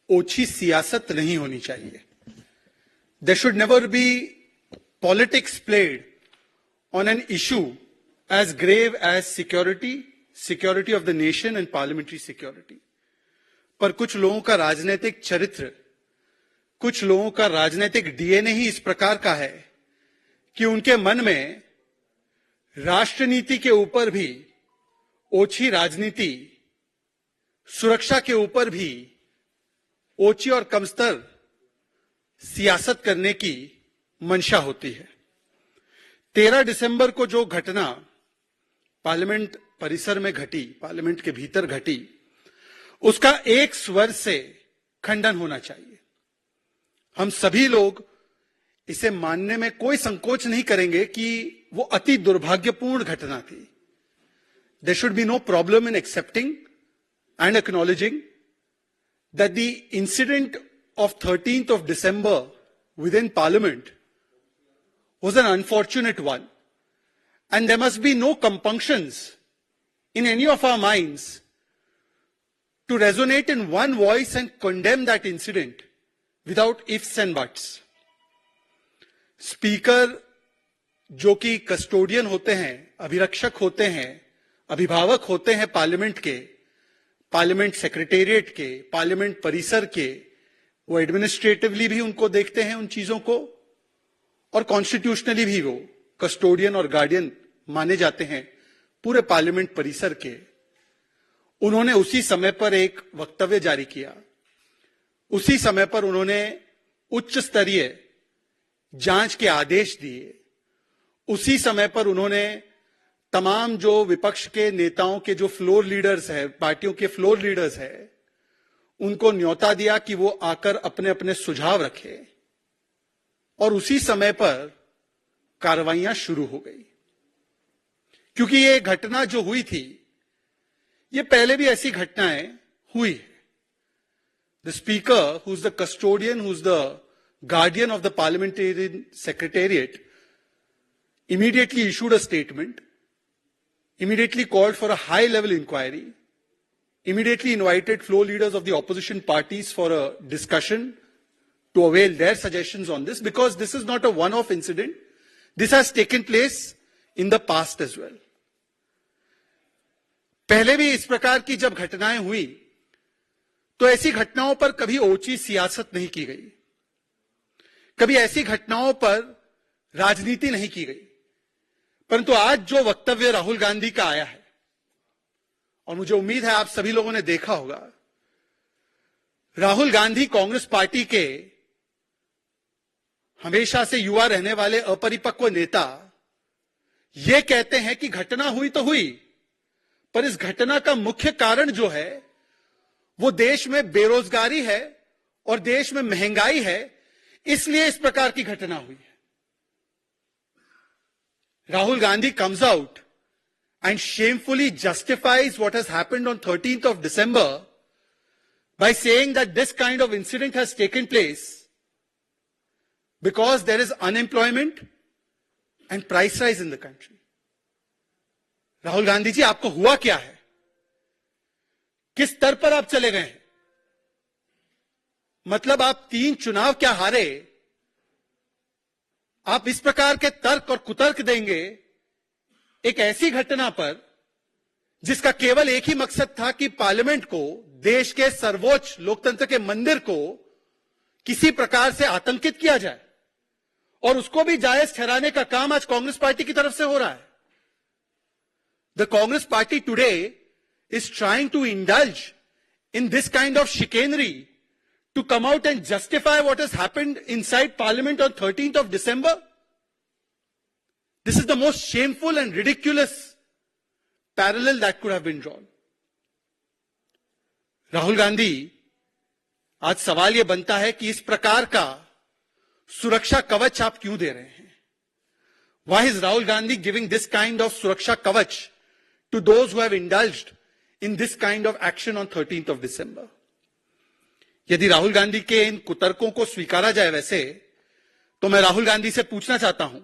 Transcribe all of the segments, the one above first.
ओछी सियासत नहीं होनी चाहिए. There should never be politics played on an issue as grave as security of the nation and parliamentary security. पर कुछ लोगों का राजनीतिक चरित्र, कुछ लोगों का राजनीतिक डीएनए ही इस प्रकार का है कि उनके मन में राष्ट्रनीति के ऊपर भी ओछी राजनीति, सुरक्षा के ऊपर भी ओछी और कमस्तर सियासत करने की मंशा होती है. 13 दिसंबर को जो घटना पार्लियामेंट परिसर में घटी, पार्लियामेंट के भीतर घटी, उसका एक स्वर से खंडन होना चाहिए. हम सभी लोग इसे मानने में कोई संकोच नहीं करेंगे कि वो अति दुर्भाग्यपूर्ण घटना थी. There should be no problem in accepting and acknowledging that the incident of 13th of December within Parliament was an unfortunate one. And there must be no compunctions in any of our minds to resonate in one voice and condemn that incident without ifs and buts. Speaker जो कि custodian होते हैं, अभिरक्षक होते हैं, अभिभावक होते हैं parliament के, पार्लियामेंट सेक्रेटेरिएट के, पार्लियामेंट परिसर के, वो एडमिनिस्ट्रेटिवली भी उनको देखते हैं उन चीजों को, और कॉन्स्टिट्यूशनली भी वो कस्टोडियन और गार्डियन माने जाते हैं पूरे पार्लियामेंट परिसर के. उन्होंने उसी समय पर एक वक्तव्य जारी किया, उसी समय पर उन्होंने उच्च स्तरीय जांच के आदेश दिए, उसी समय पर उन्होंने तमाम जो विपक्ष के नेताओं के जो फ्लोर लीडर्स हैं, पार्टियों के फ्लोर लीडर्स हैं, उनको न्योता दिया कि वो आकर अपने अपने सुझाव रखें, और उसी समय पर कार्रवाइयां शुरू हो गई. क्योंकि ये घटना जो हुई थी, ये पहले भी ऐसी घटनाएं हुई है. The speaker, who is the custodian, who is the guardian of the parliamentary secretariat, immediately issued a statement, immediately called for a high-level inquiry, immediately invited floor leaders of the opposition parties for a discussion to avail their suggestions on this, because this is not a one-off incident. This has taken place in the past as well. पहले भी इस प्रकार की जब घटनाएं हुई, तो ऐसी घटनाओं पर कभी ओछी सियासत नहीं की गई, कभी ऐसी घटनाओं पर राजनीति नहीं की गई. परंतु आज जो वक्तव्य राहुल गांधी का आया है, और मुझे उम्मीद है आप सभी लोगों ने देखा होगा, राहुल गांधी कांग्रेस पार्टी के हमेशा से युवा रहने वाले अपरिपक्व नेता ये कहते हैं कि घटना हुई तो हुई, पर इस घटना का मुख्य कारण जो है वो देश में बेरोजगारी है और देश में महंगाई है, इसलिए इस प्रकार की घटना हुई है. Rahul Gandhi comes out and shamefully justifies what has happened on 13th of December by saying that this kind of incident has taken place because there is unemployment and price rise in the country. Rahul Gandhi ji, आपको हुआ क्या है? किस स्तर पर आप चले गए हैं? मतलब आप 3 चुनाव क्या हारे, आप इस प्रकार के तर्क और कुतर्क देंगे एक ऐसी घटना पर जिसका केवल एक ही मकसद था कि पार्लियामेंट को, देश के सर्वोच्च लोकतंत्र के मंदिर को किसी प्रकार से आतंकित किया जाए, और उसको भी जायज ठहराने का काम आज कांग्रेस पार्टी की तरफ से हो रहा है. द Congress party today is trying to indulge in this kind of chicanery to come out and justify what has happened inside Parliament on 13th of December. This is the most shameful and ridiculous parallel that could have been drawn. Rahul Gandhi, आज सवाल यह बनता है कि इस प्रकार का सुरक्षा कवच आप क्यों दे रहे हैं? Why is Rahul Gandhi giving this kind of सुरक्षा कवच to those who have indulged in this kind of action on 13th of December? यदि राहुल गांधी के इन कुतर्कों को स्वीकारा जाए वैसे, तो मैं राहुल गांधी से पूछना चाहता हूं,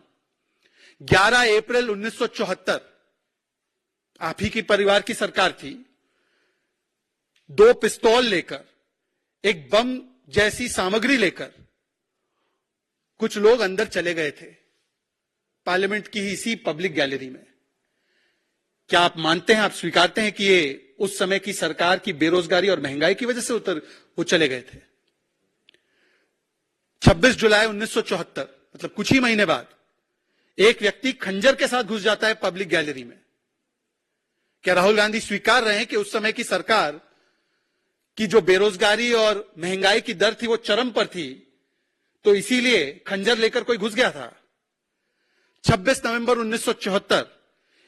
11 अप्रैल 1974 आप ही की परिवार की सरकार थी, 2 पिस्तौल लेकर एक बम जैसी सामग्री लेकर कुछ लोग अंदर चले गए थे पार्लियामेंट की इसी पब्लिक गैलरी में। क्या आप मानते हैं, आप स्वीकारते हैं कि ये उस समय की सरकार की बेरोजगारी और महंगाई की वजह से वो चले गए थे? 26 जुलाई 1974, मतलब कुछ ही महीने बाद, एक व्यक्ति खंजर के साथ घुस जाता है पब्लिक गैलरी में। क्या राहुल गांधी स्वीकार रहे हैं कि उस समय की सरकार की जो बेरोजगारी और महंगाई की दर थी वो चरम पर थी, तो इसीलिए खंजर लेकर कोई घुस गया था? 26 नवंबर 1974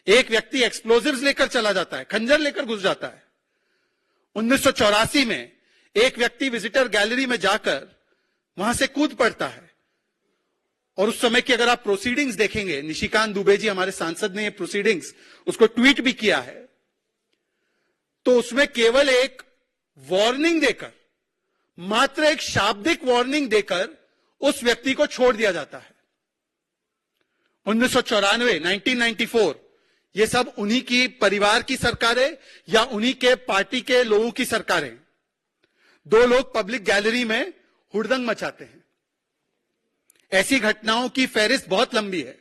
एक व्यक्ति एक्सप्लोजिव्स लेकर चला जाता है, खंजर लेकर घुस जाता है। 1984 में एक व्यक्ति विजिटर गैलरी में जाकर वहां से कूद पड़ता है, और उस समय की अगर आप प्रोसीडिंग्स देखेंगे, निशिकांत दुबे जी हमारे सांसद ने ये प्रोसीडिंग्स उसको ट्वीट भी किया है, तो उसमें केवल एक वार्निंग देकर, मात्र एक शाब्दिक वार्निंग देकर उस व्यक्ति को छोड़ दिया जाता है। 1994, 1994, ये सब उन्हीं की परिवार की सरकारें या उन्हीं के पार्टी के लोगों की सरकारें। दो लोग पब्लिक गैलरी में हुड़दंग मचाते हैं। ऐसी घटनाओं की फहरिस्त बहुत लंबी है।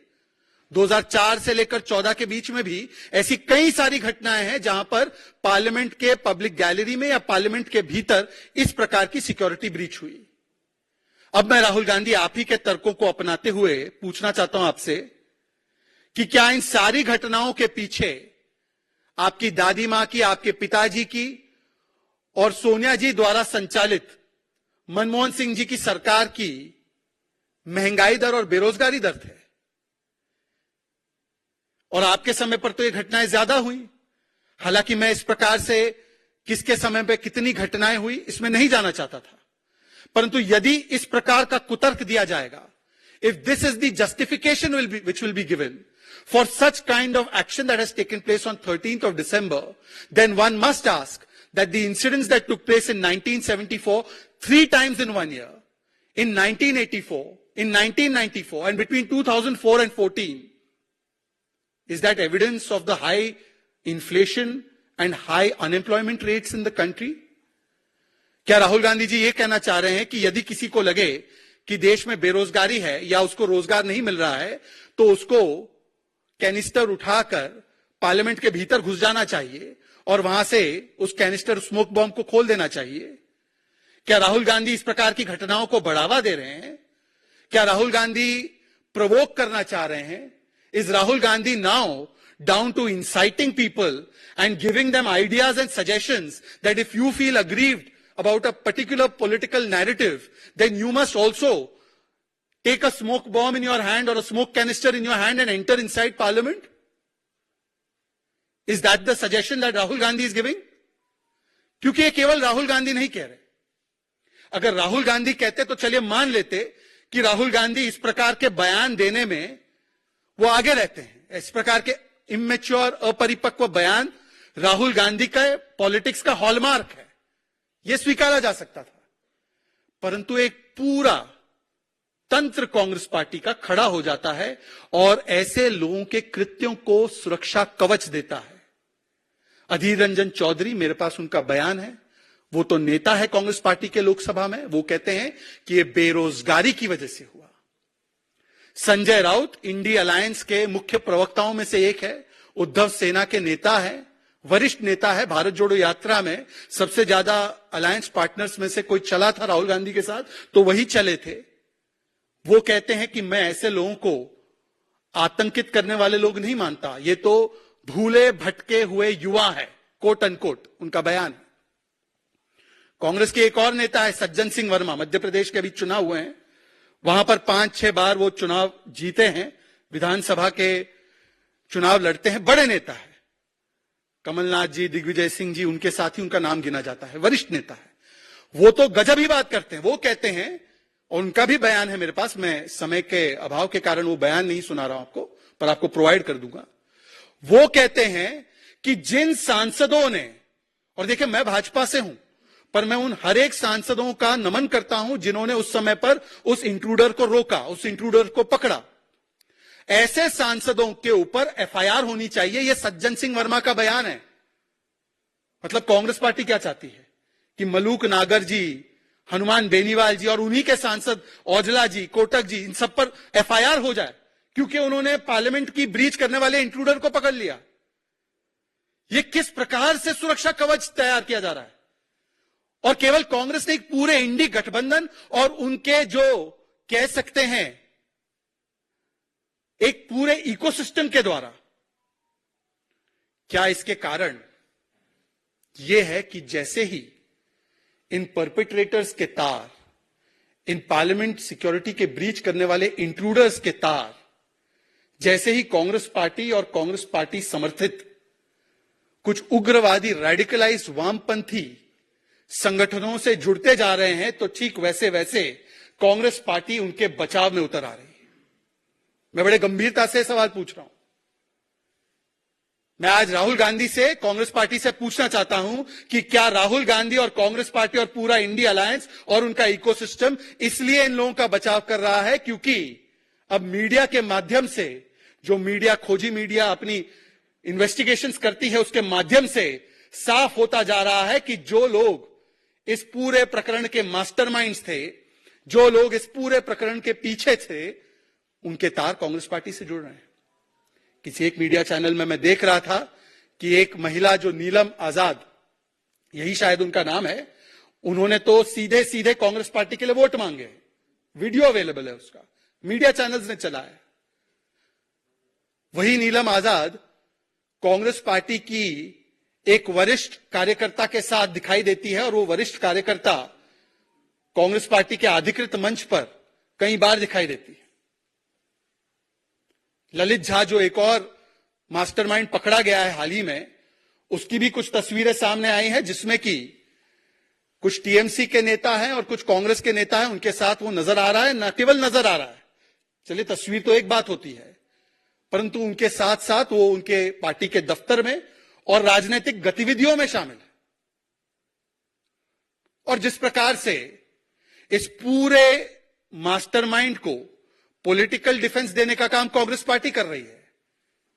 2004 से लेकर 14 के बीच में भी ऐसी कई सारी घटनाएं हैं जहां पर पार्लियामेंट के पब्लिक गैलरी में या पार्लियामेंट के भीतर इस प्रकार की सिक्योरिटी ब्रीच हुई। अब मैं राहुल गांधी आप ही के तर्कों को अपनाते हुए पूछना चाहता हूं आपसे कि क्या इन सारी घटनाओं के पीछे आपकी दादी मां की, आपके पिताजी की और सोनिया जी द्वारा संचालित मनमोहन सिंह जी की सरकार की महंगाई दर और बेरोजगारी दर थे? और आपके समय पर तो ये घटनाएं ज्यादा हुई। हालांकि मैं इस प्रकार से किसके समय पे कितनी घटनाएं हुई इसमें नहीं जाना चाहता था, परंतु यदि इस प्रकार का कुतर्क दिया जाएगा, if this is the justification which will be given for such kind of action that has taken place on 13th of December, then one must ask that the incidents that took place in 1974 3 times in 1 year, in 1984, in 1994, and between 2004 and 14, is that evidence of the high inflation and high unemployment rates in the country? क्या राहुल गांधी जी ये कहना चाह रहे हैं कि यदि किसी को लगे कि देश में बेरोजगारी है या उसको रोजगार नहीं मिल रहा है, तो उसको कैनिस्टर उठाकर पार्लियामेंट के भीतर घुस जाना चाहिए और वहां से उस कैनिस्टर स्मोक बॉम्ब को खोल देना चाहिए? क्या राहुल गांधी इस प्रकार की घटनाओं को बढ़ावा दे रहे हैं? क्या राहुल गांधी प्रोवोक करना चाह रहे हैं? Is Rahul Gandhi now down to inciting people and giving them ideas and suggestions that if you feel aggrieved about a particular political narrative, then you must also take a smoke bomb in your hand or a smoke canister in your hand and enter inside parliament? Is that the suggestion that Rahul Gandhi is giving? क्योंकि ये केवल राहुल गांधी नहीं कह रहे। अगर राहुल गांधी कहते तो चलिए मान लेते कि राहुल गांधी इस प्रकार के बयान देने में वो आगे रहते हैं। इस प्रकार के इमेच्योर, अपरिपक्व बयान राहुल गांधी का पॉलिटिक्स का हॉलमार्क है, यह स्वीकारा जा सकता था। परंतु एक पूरा तंत्र कांग्रेस पार्टी का खड़ा हो जाता है और ऐसे लोगों के कृत्यों को सुरक्षा कवच देता है। अधीर रंजन चौधरी, मेरे पास उनका बयान है, वो तो नेता है कांग्रेस पार्टी के लोकसभा में, वो कहते हैं कि यह बेरोजगारी की वजह से हुआ। संजय राउत इंडी अलायंस के मुख्य प्रवक्ताओं में से एक है, उद्धव सेना के नेता है, वरिष्ठ नेता है। भारत जोड़ो यात्रा में सबसे ज्यादा अलायंस पार्टनर्स में से कोई चला था राहुल गांधी के साथ, तो वही चले थे। वो कहते हैं कि मैं ऐसे लोगों को आतंकित करने वाले लोग नहीं मानता, ये तो भूले भटके हुए युवा है, कोट अनकोट उनका बयान है। कांग्रेस के एक और नेता है सज्जन सिंह वर्मा, मध्य प्रदेश के अभी चुनाव हुए हैं, वहां पर 5-6 बार वो चुनाव जीते हैं, विधानसभा के चुनाव लड़ते हैं, बड़े नेता है। कमलनाथ जी, दिग्विजय सिंह जी, उनके साथ ही उनका नाम गिना जाता है, वरिष्ठ नेता है। वो तो गजब ही बात करते हैं। वो कहते हैं, और उनका भी बयान है मेरे पास, मैं समय के अभाव के कारण वो बयान नहीं सुना रहा हूं आपको, पर आपको प्रोवाइड कर दूंगा। वो कहते हैं कि जिन सांसदों ने, और देखिए मैं भाजपा से हूं, पर मैं उन हर एक सांसदों का नमन करता हूं जिन्होंने उस समय पर उस इंट्रूडर को रोका, उस इंट्रूडर को पकड़ा। ऐसे सांसदों के ऊपर एफआईआर होनी चाहिए, यह सज्जन सिंह वर्मा का बयान है। मतलब कांग्रेस पार्टी क्या चाहती है कि मलूक नागर जी, हनुमान बेनीवाल जी और उन्हीं के सांसद औजला जी, कोटक जी, इन सब पर एफआईआर हो जाए क्योंकि उन्होंने पार्लियामेंट की ब्रीच करने वाले इंट्रूडर को पकड़ लिया। ये किस प्रकार से सुरक्षा कवच तैयार किया जा रहा है? और केवल कांग्रेस ने, एक पूरे इंडी गठबंधन और उनके जो कह सकते हैं एक पूरे इकोसिस्टम के द्वारा। क्या इसके कारण यह है कि जैसे ही इन परपेट्रेटर्स के तार, इन पार्लियामेंट सिक्योरिटी के ब्रीच करने वाले इंट्रूडर्स के तार, जैसे ही कांग्रेस पार्टी और कांग्रेस पार्टी समर्थित कुछ उग्रवादी रेडिकलाइज्ड वामपंथी संगठनों से जुड़ते जा रहे हैं, तो ठीक वैसे वैसे कांग्रेस पार्टी उनके बचाव में उतर आ रही है। मैं बड़े गंभीरता से सवाल पूछ रहा हूं। मैं आज राहुल गांधी से, कांग्रेस पार्टी से पूछना चाहता हूं कि क्या राहुल गांधी और कांग्रेस पार्टी और पूरा इंडिया अलायंस और उनका इकोसिस्टम इसलिए इन लोगों का बचाव कर रहा है क्योंकि अब मीडिया के माध्यम से, जो मीडिया, खोजी मीडिया अपनी इन्वेस्टिगेशंस करती है, उसके माध्यम से साफ होता जा रहा है कि जो लोग इस पूरे प्रकरण के मास्टरमाइंड्स थे, जो लोग इस पूरे प्रकरण के पीछे थे, उनके तार कांग्रेस पार्टी से जुड़ रहे हैं। किसी एक मीडिया चैनल में मैं देख रहा था कि एक महिला जो नीलम आजाद, यही शायद उनका नाम है, उन्होंने तो सीधे सीधे कांग्रेस पार्टी के लिए वोट मांगे। वीडियो अवेलेबल है उसका, मीडिया चैनल्स ने चलाया। वही नीलम आजाद कांग्रेस पार्टी की एक वरिष्ठ कार्यकर्ता के साथ दिखाई देती है और वो वरिष्ठ कार्यकर्ता कांग्रेस पार्टी के अधिकृत मंच पर कई बार दिखाई देती है। ललित झा, जो एक और मास्टरमाइंड पकड़ा गया है हाल ही में, उसकी भी कुछ तस्वीरें सामने आई हैं जिसमें कि कुछ टीएमसी के नेता हैं और कुछ कांग्रेस के नेता हैं, उनके साथ वो नजर आ रहा है। न केवल नजर आ रहा है, चलिए तस्वीर तो एक बात होती है, परंतु उनके साथ साथ वो उनके पार्टी के दफ्तर में और राजनीतिक गतिविधियों में शामिल है। और जिस प्रकार से इस पूरे मास्टरमाइंड को पॉलिटिकल डिफेंस देने का काम कांग्रेस पार्टी कर रही है,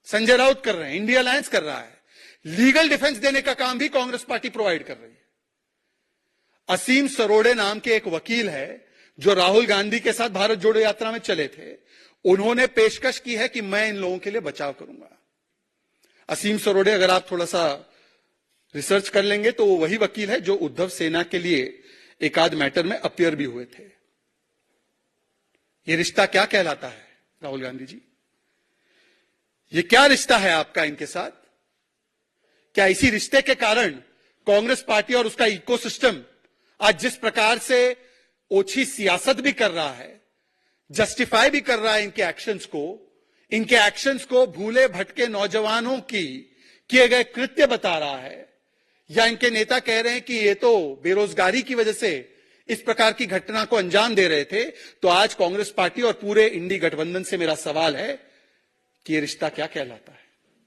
संजय राउत कर रहे हैं, इंडिया अलायंस कर रहा है, लीगल डिफेंस देने का काम भी कांग्रेस पार्टी प्रोवाइड कर रही है। असीम सरोड़े नाम के एक वकील है जो राहुल गांधी के साथ भारत जोड़ो यात्रा में चले थे, उन्होंने पेशकश की है कि मैं इन लोगों के लिए बचाव करूंगा। असीम सरोड़े, अगर आप थोड़ा सा रिसर्च कर लेंगे तो वो वही वकील है जो उद्धव सेना के लिए एक आध मैटर में अपीयर भी हुए थे। ये रिश्ता क्या कहलाता है राहुल गांधी जी? ये क्या रिश्ता है आपका इनके साथ? क्या इसी रिश्ते के कारण कांग्रेस पार्टी और उसका इकोसिस्टम आज जिस प्रकार से ओछी सियासत भी कर रहा है, जस्टिफाई भी कर रहा है इनके एक्शंस को भूले भटके नौजवानों की किए गए कृत्य बता रहा है, या इनके नेता कह रहे हैं कि ये तो बेरोजगारी की वजह से इस प्रकार की घटना को अंजाम दे रहे थे? तो आज कांग्रेस पार्टी और पूरे इंडी गठबंधन से मेरा सवाल है कि ये रिश्ता क्या कहलाता है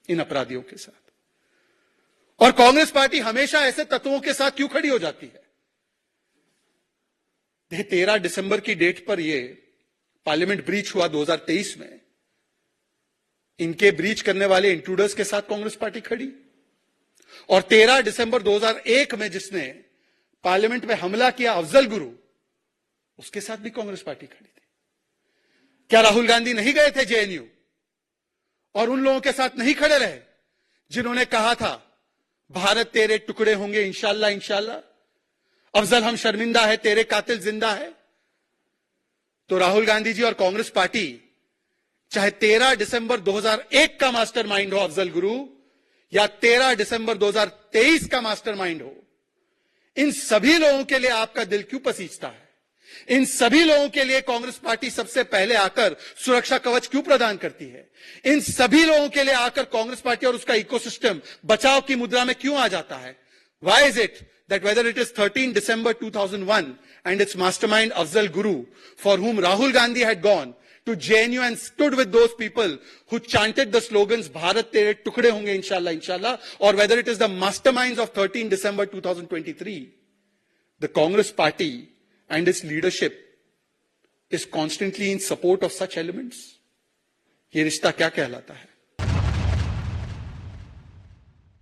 इन अपराधियों के साथ? और कांग्रेस पार्टी हमेशा ऐसे तत्वों के साथ क्यों खड़ी हो जाती है? 13 दिसंबर की डेट पर यह पार्लियामेंट ब्रीच हुआ 2023 में। इनके ब्रीच करने वाले इंट्रूडर्स के साथ कांग्रेस पार्टी खड़ी, और 13 दिसंबर 2001 में जिसने पार्लियामेंट में हमला किया अफजल गुरु, उसके साथ भी कांग्रेस पार्टी खड़ी थी। क्या राहुल गांधी नहीं गए थे जेएनयू और उन लोगों के साथ नहीं खड़े रहे जिन्होंने कहा था भारत तेरे टुकड़े होंगे इंशाल्लाह इंशाल्लाह, अफजल हम शर्मिंदा है, तेरे कातिल जिंदा है? तो राहुल गांधी जी और कांग्रेस पार्टी, चाहे 13 दिसंबर 2001 का मास्टरमाइंड हो अफजल गुरु, या 13 दिसंबर 2023 का मास्टरमाइंड हो, इन सभी लोगों के लिए आपका दिल क्यों पसीजता है? इन सभी लोगों के लिए कांग्रेस पार्टी सबसे पहले आकर सुरक्षा कवच क्यों प्रदान करती है? इन सभी लोगों के लिए आकर कांग्रेस पार्टी और उसका इकोसिस्टम बचाव की मुद्रा में क्यों आ जाता है? Why is it that whether it is 13 December 2001 and its mastermind Afzal Guru, for whom Rahul Gandhi had gone to JNU and stood with those people who chanted the slogans Bharat Tere Tukde Honge Inshallah Inshallah, or whether it is the masterminds of 13 December 2023, the Congress party and its leadership is constantly in support of such elements. ये रिश्ता क्या कहलाता है?